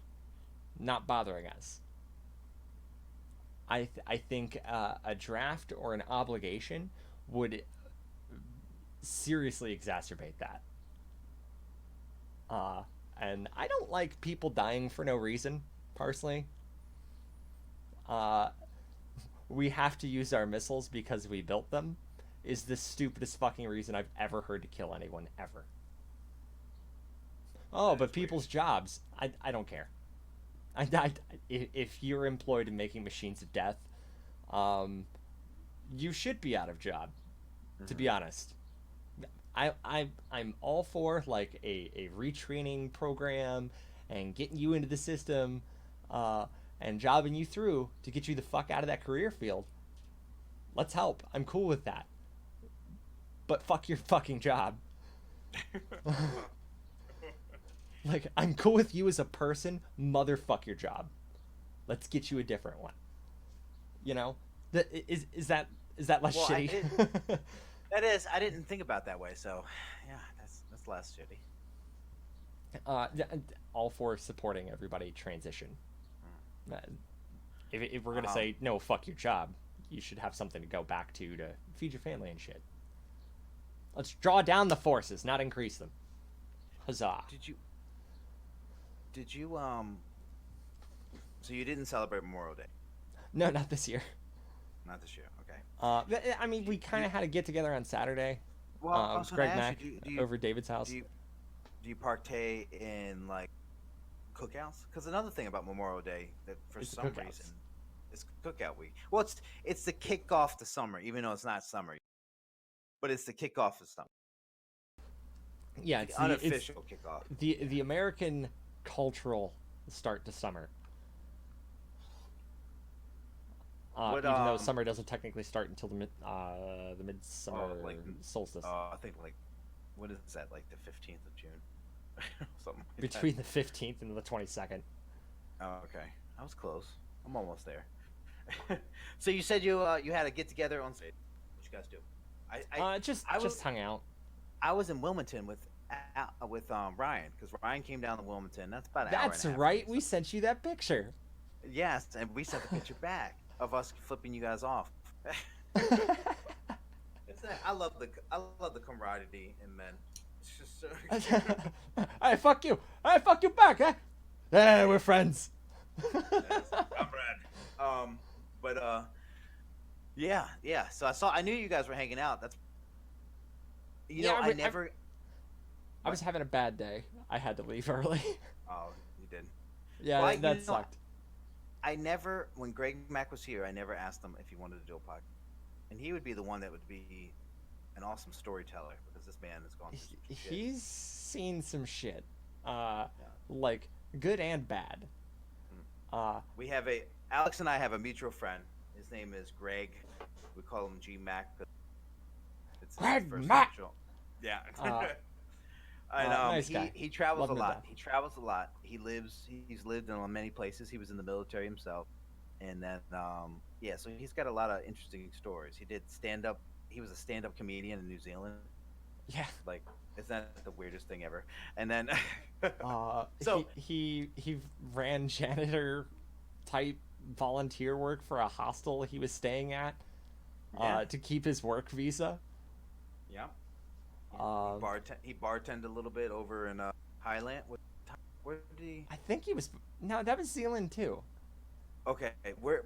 not bothering us. I think a draft or an obligation would seriously exacerbate that. Uh, and I don't like people dying for no reason, personally. Uh, we have to use our missiles because we built them is the stupidest fucking reason I've ever heard to kill anyone, ever. Oh, That but is weird. people's jobs. I don't care. If you're employed in making machines of death, um, you should be out of job, to be Hmm. honest. I'm all for like a retraining program and getting you into the system, uh, and jobbing you through to get you the fuck out of that career field. Let's help. I'm cool with that. But fuck your fucking job. Like, I'm cool with you as a person. Motherfuck your job. Let's get you a different one. You know, is that less Well, I shitty? did. That is. I didn't think about that way. So, yeah, that's less shitty. uh, all for supporting everybody transition. Uh, if we're gonna Um, say no, fuck your job, you should have something to go back to feed your family and shit. Let's draw down the forces, not increase them. Huzzah! did you did you So you didn't celebrate Memorial Day, No, not this year. not this year. Okay. I mean, Do we you, kind of had a get together on Saturday. well, I was going to Greg ask you. Mack over David's Do house. you do you partake in like cookouts? Because another thing about Memorial Day that for It's the some reason cookouts. it's cookout week. Well, it's the kickoff to summer, even though it's not summer, but it's the kickoff of summer, Yeah, the unofficial kickoff. the Yeah. American cultural start to summer. What Even though summer doesn't technically start until the midsummer like solstice, I think like what is that, like the 15th of June, something like that. between the 15th and the 22nd. Oh, okay, I was close. I'm almost there. So you said you had a get together on stage. What you guys do? I Just I was hung out. I was in Wilmington with with Ryan, because Ryan came down to Wilmington. That's about an hour and That's a half from right. me. We sent you that picture. Yes, and we sent the picture back of us flipping you guys off. I love the camaraderie in men. It's just so. Hey, fuck you. Hey, fuck you back, eh? Hey, we're friends. Yes, comrade. But yeah, yeah. So I knew you guys were hanging out. That's Yeah, I never. I was having a bad day. I had to leave early. Oh, you did. Yeah, Well, that sucked. I never, when Greg Mack was here, I never asked him if he wanted to do a podcast, and he would be the one that would be an awesome storyteller because this man has gone through some shit. He's seen some shit, Yeah. like good and bad. We have Alex and I have a mutual friend. His name is Greg. We call him G Mac. It's his Greg first Mack! initial. Yeah. And nice guy. he travels Love a him to lot. death. He travels a lot. He's lived in many places. He was in the military himself, and then yeah, so he's got a lot of interesting stories. He did stand up. He was a stand up comedian in New Zealand. Yeah. Like, isn't that the weirdest thing ever? And then So he ran janitor type volunteer work for a hostel he was staying at, Yeah. to keep his work visa. yeah, Um, he bartended a little bit over in Highland. Where did he? I think he was that was Zealand too. Okay,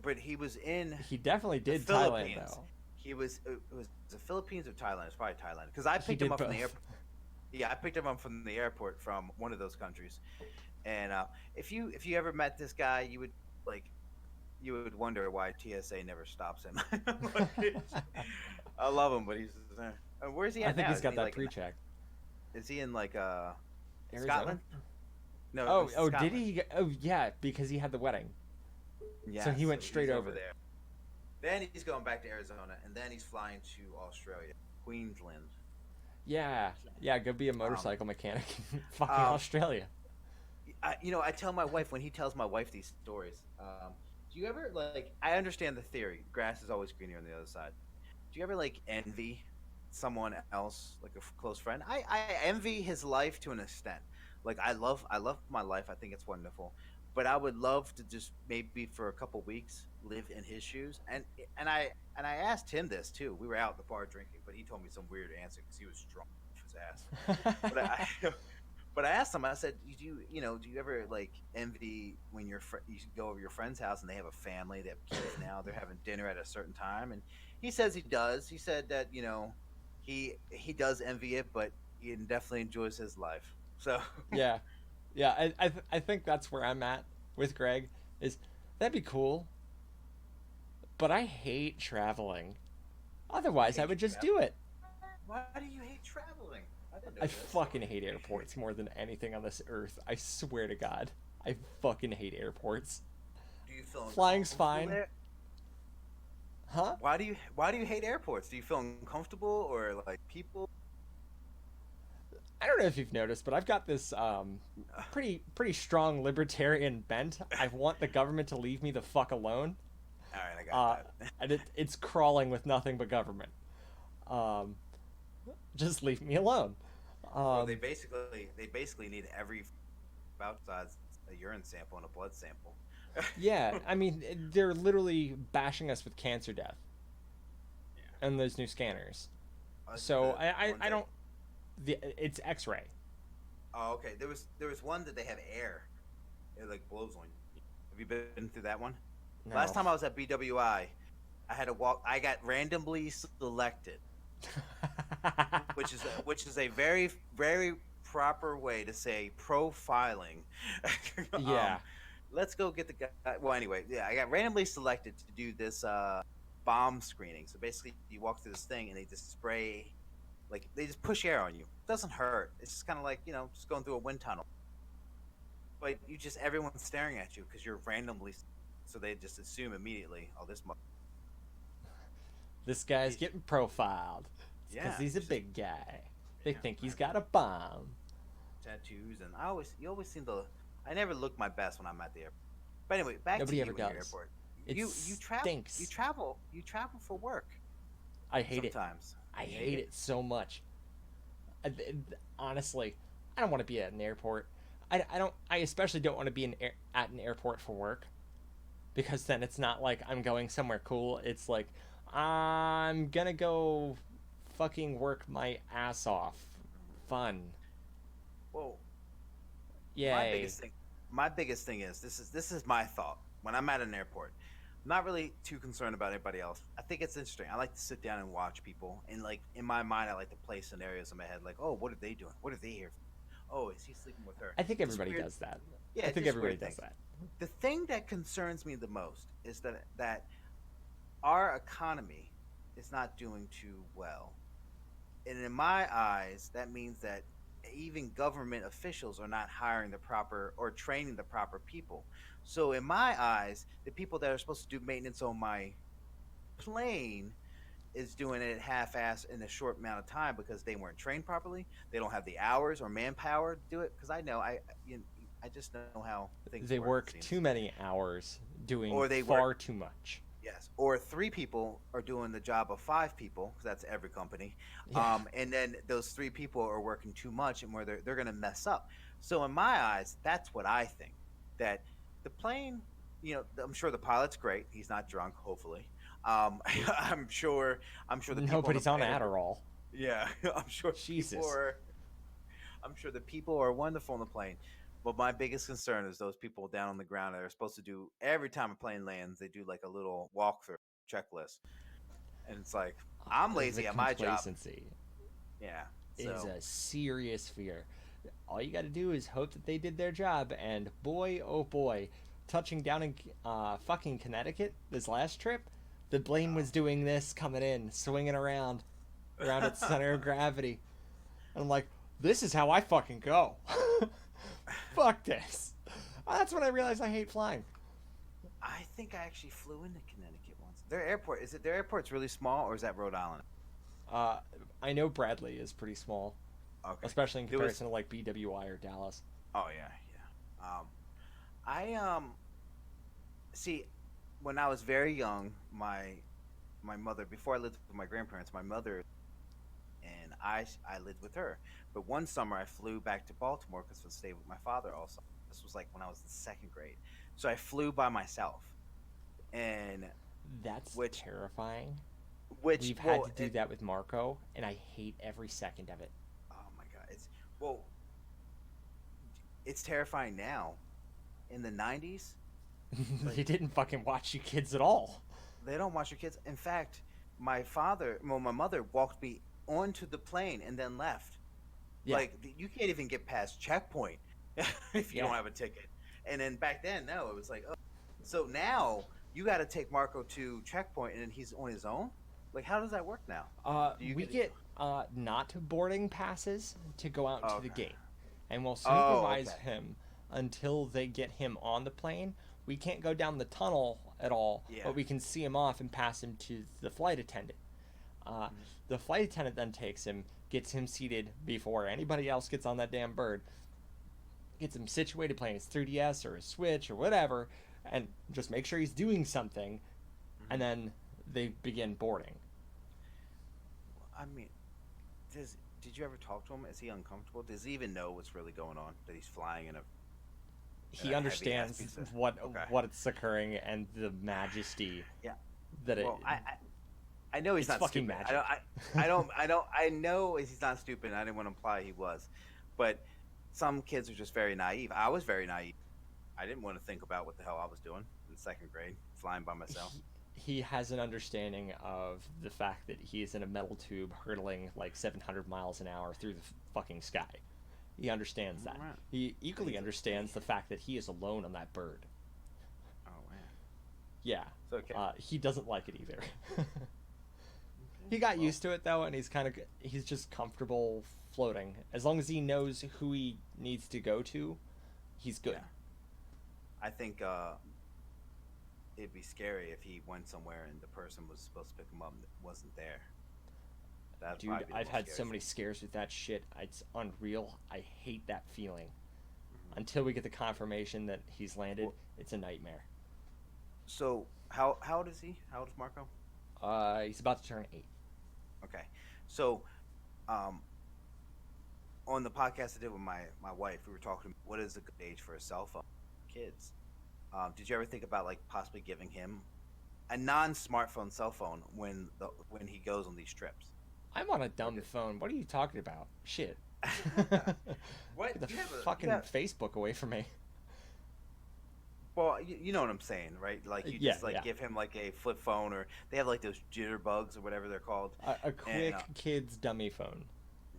but he was in He definitely the did Thailand Philippines. though. He was it was the Philippines or Thailand? It's probably Thailand because I He picked him did up from the both. airport. Yeah, I picked him up from the airport from one of those countries. And if you ever met this guy, you would wonder why TSA never stops him. I love him, but he's where's he at I think now? he's got he that like pre-check. is he in Arizona? Scotland? No. Oh, Scotland. did he? Oh, yeah, because he had the wedding. Yeah, So he went straight he's over. there. Then he's going back to Arizona, and then he's flying to Australia, Queensland. Yeah, go be a motorcycle mechanic in fucking Australia. I tell my wife when he tells my wife these stories. Do you ever I understand the theory, grass is always greener on the other side. Do you ever envy someone else, like a close friend? I envy his life to an extent. Like I love my life. I think it's wonderful, but I would love to just maybe for a couple weeks live in his shoes. And I asked him this too. We were out at the bar drinking, but he told me some weird answer because he was drunk off his ass. But but I asked him. I said, "Do you ever envy when you go over your friend's house and they have a family, they have kids now, they're having dinner at a certain time?" And he says he does. He said that he does envy it, but he definitely enjoys his life. So Yeah, I think that's where I'm at with Greg. Is that'd be cool, but I hate traveling. Otherwise, I would just do it. why do you hate traveling? I didn't know I this. fucking hate airports more than anything on this earth. I swear to God, I fucking hate airports. Do you feel Flying's uncomfortable fine. there? Huh? Why do you hate airports? Do you feel uncomfortable or people? I don't know if you've noticed, but I've got this pretty strong libertarian bent. I want the government to leave me the fuck alone. All right, I got that. And it's crawling with nothing but government. Just leave me alone. Well, they basically need every outside a urine sample and a blood sample. Yeah, I mean, they're literally bashing us with cancer death and those new scanners. So I don't. It's X-ray. Oh, okay. There was one that they have air. It blows on you. Have you been through that one? No. Last time I was at BWI, I had to walk. I got randomly selected, which is a very very proper way to say profiling. Yeah. Let's go get the guy. Well, anyway, yeah, I got randomly selected to do this bomb screening. So basically, you walk through this thing and they just spray, they just push air on you. It doesn't hurt. It's just kind of just going through a wind tunnel. But everyone's staring at you because you're randomly. So they just assume immediately, oh, This guy's getting profiled. Because Yeah, he's a just- big guy. They Yeah, think he's got a bomb. tattoos, and you always seem to. I never look my best when I'm at the airport. But anyway, back Nobody to ever you in your does. airport. It You stinks. travel for work I hate it. sometimes. I You hate it so much. Honestly, I don't want to be at an airport. I don't. I especially don't want to be at an airport for work, because then it's not like I'm going somewhere cool. It's like I'm gonna go fucking work my ass off. Fun. Well, my Yay. biggest thing, my biggest thing is this is my thought when I'm at an airport. I'm not really too concerned about anybody else. I think it's interesting. I like to sit down and watch people, and like in my mind, I like to play scenarios in my head, like, oh, what are they doing? What are they here for? Oh, is he sleeping with her? I think Just everybody weird. does that. I Yeah, think just everybody weird does things. that. The thing that concerns me the most is that our economy is not doing too well. And in my eyes, that means that even government officials are not hiring the proper or training the proper people. So in my eyes, the people that are supposed to do maintenance on my plane is doing it half-ass in a short amount of time because they weren't trained properly. They don't have the hours or manpower to do it. Because I know you know, I just know how things They work. It work too seems, many hours doing or they work. far too much. Yes, or three people are doing the job of five people, because that's every company. Yeah. And then those three people are working too much, and where they're going to mess up. So in my eyes, that's what I think. That the plane, I'm sure the pilot's great. He's not drunk, hopefully. I'm sure. I'm sure the people on the Nobody's on plane are. Adderall. Yeah, I'm sure people Jesus. are. I'm sure the people are wonderful on the plane. But my biggest concern is those people down on the ground that are supposed to do every time a plane lands, they do like a little walkthrough checklist. And it's like, I'm The lazy at my job. complacency Yeah. is So, a serious fear. All you got to do is hope that they did their job, and boy, oh boy, touching down in fucking Connecticut this last trip, the plane was doing this coming in, swinging around its center of gravity. And I'm like, this is how I fucking go. Fuck this. That's when I realized I hate flying. I think I actually flew into Connecticut once. Their airport's really small, or is that Rhode Island? Uh, I know Bradley is pretty small, Okay. especially in There was, comparison to like BWI or Dallas. oh, yeah, yeah. See, when I was very young, my mother, before I lived with my grandparents, my mother and I lived with her. But one summer I flew back to Baltimore because I stayed with my father also. This was like when I was in second grade, so I flew by myself, and That's which terrifying. which We've had well, to do that with Marco, and I hate every second of it. oh my god, well, it's terrifying now. In the '90s, like They didn't fucking watch you kids at all. they don't watch your kids. In fact, my mother walked me onto the plane and then left. Yeah, Like you can't even get past checkpoint if you yeah. don't have a ticket. And then back then, no, it was like, oh. So now you got to take Marco to checkpoint, and then he's on his own. Like, how does that work now? Do you We get? get not boarding passes to go out Oh, to the okay. gate, and we'll Oh, supervise okay. him until they get him on the plane. We can't go down the tunnel at all, Yeah. but we can see him off and pass him to the flight attendant. Uh, Mhm. the flight attendant then takes him, gets him seated before anybody else gets on that damn bird, gets him situated playing his 3DS or his Switch or whatever, and just make sure he's doing something, and Mhm. then they begin boarding. I mean, did you ever talk to him? Is he uncomfortable? Does he even know what's really going on? That he's flying in He a heavy ass understands piece of. Okay. what's occurring and the majesty Yeah. that it. Well, I know he's It's not fucking stupid. magic. I know he's not stupid. I didn't want to imply he was, but some kids are just very naive. I was very naive. I didn't want to think about what the hell I was doing in second grade, flying by myself. He has an understanding of the fact that he is in a metal tube hurtling like 700 miles an hour through the fucking sky. He understands that. Right. He equally He's understands the fact that he is alone on that bird. Oh man, Yeah, it's okay. he doesn't like it either. He Okay. got Well, used to it though, and he's just comfortable floating. As long as he knows who he needs to go to, he's good. yeah. I think it'd be scary if he went somewhere and the person was supposed to pick him up and wasn't there. That'd Dude, probably be the I've most had so scary many thing. scares with that shit. It's unreal. I hate that feeling. Hmm. Until we get the confirmation that he's landed, Well, it's a nightmare. so how old is he? How old is Marco? He's about to turn 8. Okay, so um, on the podcast I did with my wife, we were talking. What is a good age for a cell phone? Kids. Did you ever think about like possibly giving him a non-smartphone cell phone when he goes on these trips? I'm on a dumb phone. What are you talking about? Shit. What? Get the You have fucking Facebook away from me. Well, you know what I'm saying, right? Like you Yeah, just like yeah. give him like a flip phone, or they have like those jitterbugs or whatever they're called. A quick And, kid's dummy phone.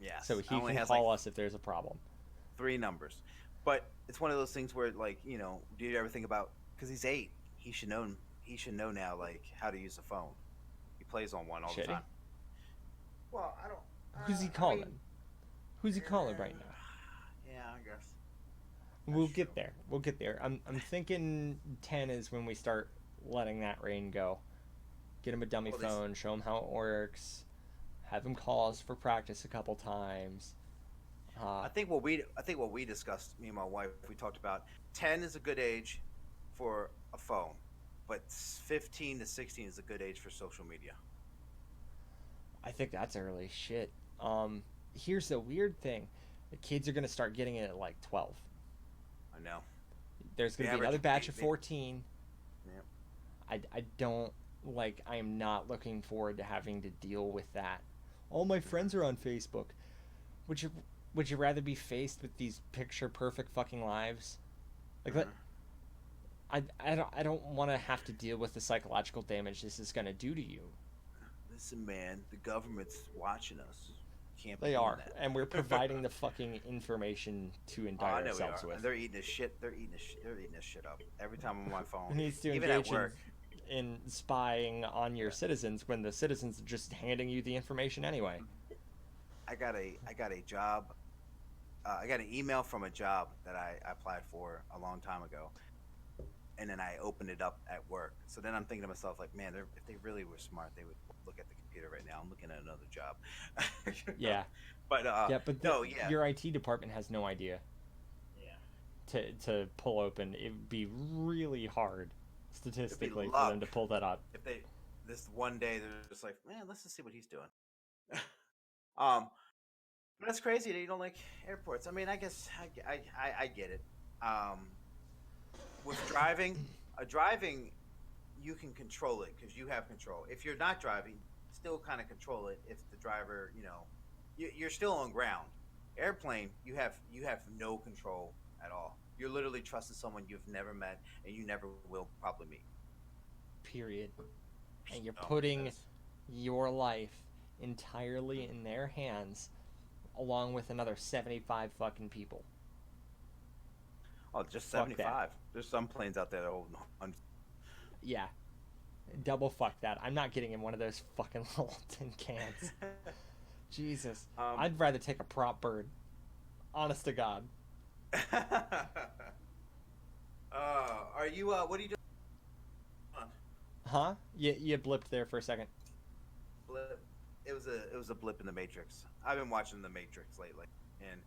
yes, So he only can has call like us if there's a problem. 3 numbers. But it's one of those things where like do you ever think about, because he's 8, he should know now like how to use a phone. He plays on one all Should the he? time. Well, I don't. Who's he calling? Who's he calling right now? Yeah, I guess. We'll That's get true. there. We'll get there. I'm thinking 10 is when we start letting that reign go. Get him a dummy Well, phone, show him how it works, have him call us for practice a couple times. I think what we discussed, me and my wife, we talked about 10 is a good age for a phone, but 15 to 16 is a good age for social media. I think that's early shit. Here's the weird thing. The kids are going to start getting it at like 12. I know. There's going The to be another average- batch of the- 14. Yep. I don't like. I am not looking forward to having to deal with that. All my friends are on Facebook. Would you rather be faced with these picture perfect fucking lives? Like Mhm. I don't want to have to deal with the psychological damage this is going to do to you. Listen, man, the government's watching us. Can't be They doing are, that. and we're providing the fucking information to Oh, I indict know we ourselves are. with. And they're eating this shit. They're eating this shit up every time I'm on my phone. Who needs to Even at engage work. in spying on your citizens when the citizens are just handing you the information anyway? I got a job. I got an email from a job that I applied for a long time ago, and then I opened it up at work. So then I'm thinking to myself, like, man, if they really were smart, they would look at the computer right now. I'm looking at another job. Yeah. But Yeah, but no, yeah, your IT department has no idea yeah. to pull open. It would be really hard statistically for luck. them to pull that up. If they this one day they're just like, man, let's just see what he's doing. um, but that's crazy that you don't like airports. I mean, I guess I get it. With driving, you can control it because you have control. If you're not driving, still kind of control it. If the driver, you're still on ground. Airplane, you have no control at all. You're literally trusting someone you've never met and you never will probably meet. Period. And you're Oh, putting that's- your life entirely in their hands, along with another 75 fucking people. Oh, just Fuck that. 75. There's some planes out there that hold Yeah. Double fuck that. I'm not getting in one of those fucking little tin cans. Jesus. I'd rather take a prop bird. Honest to God. Are you? What are you doing? Huh? You blipped there for a second. Blip. It was a blip in the Matrix. I've been watching the Matrix lately, and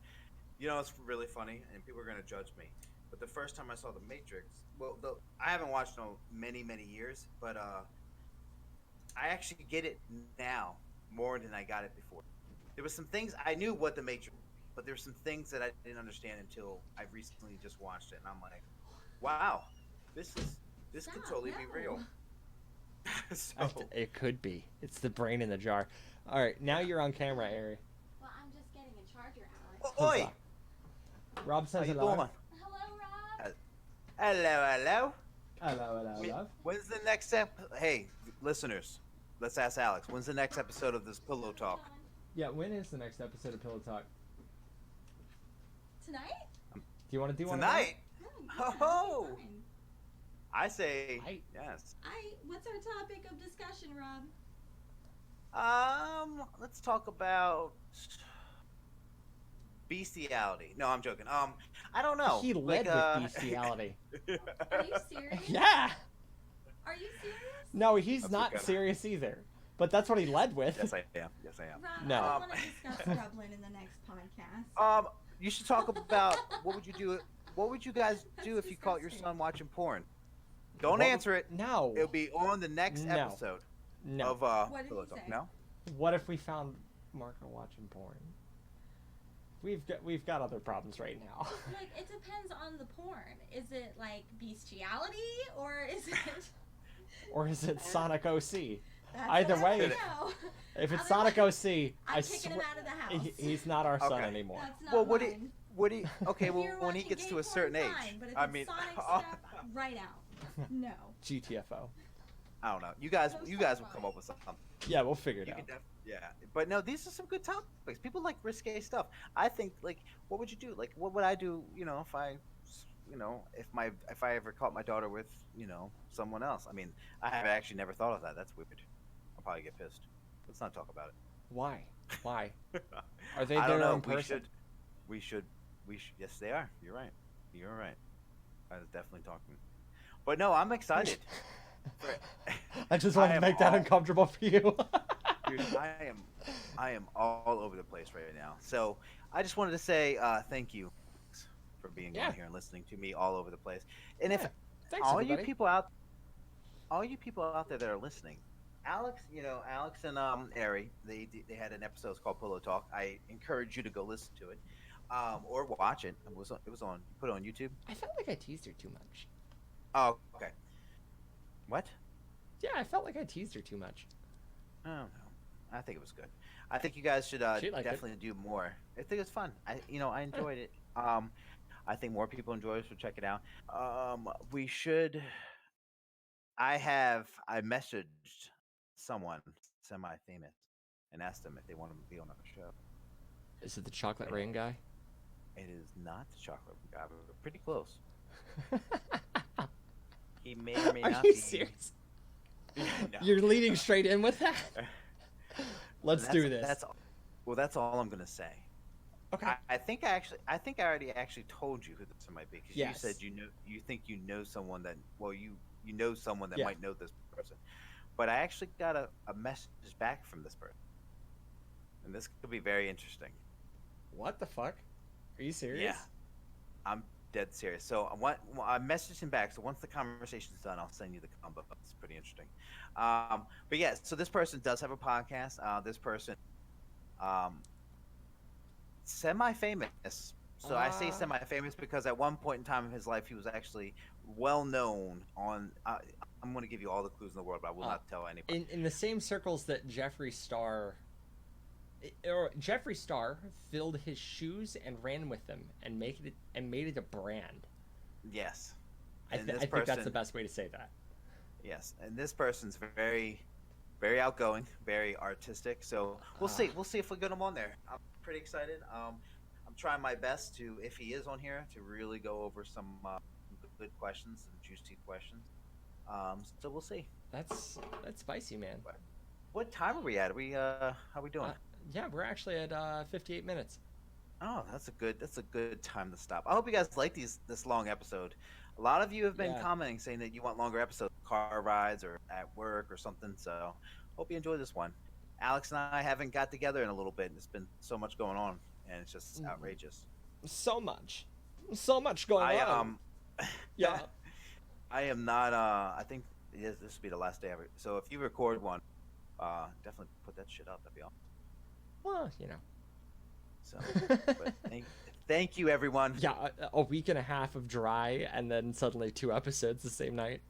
it's really funny, and people are gonna judge me. But the first time I saw the Matrix, I haven't watched in many years, but I actually get it now more than I got it before. There was some things I knew what the Matrix, but there's some things that I didn't understand until I recently just watched it, and I'm like, wow, this could totally be real. So, It could be. It's the brain in the jar. All right, now you're on camera, Ari. Well, I'm just getting a charger, Alex. oi, Rob how says you hello. doing? Hello, Rob. Hello. Hello, love. When's the next step? Hey, listeners, let's ask Alex. When's the next episode of this Pillow Talk? Yeah, when is the next episode of Pillow Talk? Tonight? Do you want to do one Tonight? Oh, Oh. fine. I say I- yes. What's our topic of discussion, Rob? Let's talk about bestiality. No, I'm joking. I don't know. He led with bestiality. Are you serious? Yeah. Are you serious? No, he's That's not okay. serious either. But that's what he led with. Yes, I am. Yes, I am. Rob, No. I want to discuss Dublin in the next podcast. You should talk about what would you do? What would you guys do That's if you caught your disgusting. son watching porn? Don't What- answer it. No. It'll be on the next No. episode No. of What did Pillow he Talk. say? No. What if we found Marco watching porn? we've got other problems right now. Like, it depends on the porn. Is it like bestiality or is it? Or is it Sonic OC? That's Either what I way, wanna know. If it's Otherwise, Sonic OC, I'm kicking him out of the house. he's not our son Okay. anymore. That's not Well, mine. what do you? Okay, If well, you're when he watching gets gay to a certain porn, age, fine, but if I it's mean, Sonic stuff, right out. No. GTFO. I don't know. You guys No will sci-fi. come up with something. Yeah, we'll figure it You out. can yeah, but no, these are some good topics. People like risque stuff. I think, like, what would you do? Like, what would I do? You know, if I ever caught my daughter with, someone else. I mean, I have actually never thought of that. That's weird. I'll probably get pissed. Let's not talk about it. Why? Why? Are they I don't their know. own person? We should. Yes, they are. You're right. You're right. I was definitely talking. But no, I'm excited. I just I wanted to am make that all- uncomfortable for you. Dude, I am all over the place right now. So I just wanted to say thank you for being Yeah. on here and listening to me all over the place. And if Yeah. Thanks, all everybody. you people out there that are listening, Alex and Ari, they had an episode called Pillow Talk. I encourage you to go listen to it, or watch it. It was on. Put it on YouTube. I felt like I teased her too much. Oh, okay. What? Yeah, I felt like I teased her too much. I don't know. I think it was good. I think you guys should She liked it. definitely do more. I think it's fun. I enjoyed it. I think more people enjoy it, so check it out. We should. I messaged someone semi-famous and asked them if they want to be on our show. Is it the chocolate rain guy? It is not the chocolate guy, but we're pretty close. He may or may Are not you be. serious? No. You're leading straight in with that? Let's do this. That's all I'm gonna say. Okay. I think I already actually told you who this might be because Yes. you said you think you know someone that you know someone that Yeah. might know this person, but I actually got a message back from this person, and this could be very interesting. What the fuck? Are you serious? Yeah, I'm dead serious. So I messaged him back. So once the conversation's done, I'll send you the combo. It's pretty interesting. But yeah, so this person does have a podcast. This person, semi-famous. So I say Ah. semi-famous because at one point in time in his life, he was actually well known on. I'm going to give you all the clues in the world, but I will not tell anybody. In the same circles that Jeffree Star filled his shoes and ran with them and made it a brand. Yes. I And think that's the best way to say that. Yes, and this person's very, very outgoing, very artistic. So we'll see. We'll see if we get him on there. I'm pretty excited. I'm trying my best to, if he is on here, to really go over some good questions, some juicy questions. So we'll see. That's spicy, man. What time are we at? Are we how are we doing? Yeah, we're actually at 58 minutes. Oh, that's a good time to stop. I hope you guys like this long episode. A lot of you have been Yeah. commenting saying that you want longer episodes, car rides or at work or something. So hope you enjoy this one. Alex and I haven't got together in a little bit. There's been so much going on, and it's just outrageous. So much going on. Yeah. I am not. I think this will be the last day ever. So if you record one, definitely put that shit up. That'd be awesome. Well, you know. So, but thank you, everyone. Yeah, a week and a half of dry, and then suddenly 2 episodes the same night.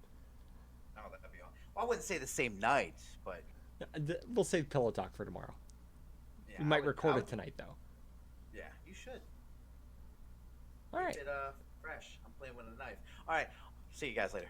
Oh, that'd be awesome. Well, I wouldn't say the same night, but We'll save Pillow Talk for tomorrow. yeah, We might record it tonight, though. Yeah, you should. All right. Keep it fresh. I'm playing with a knife. All right. See you guys later.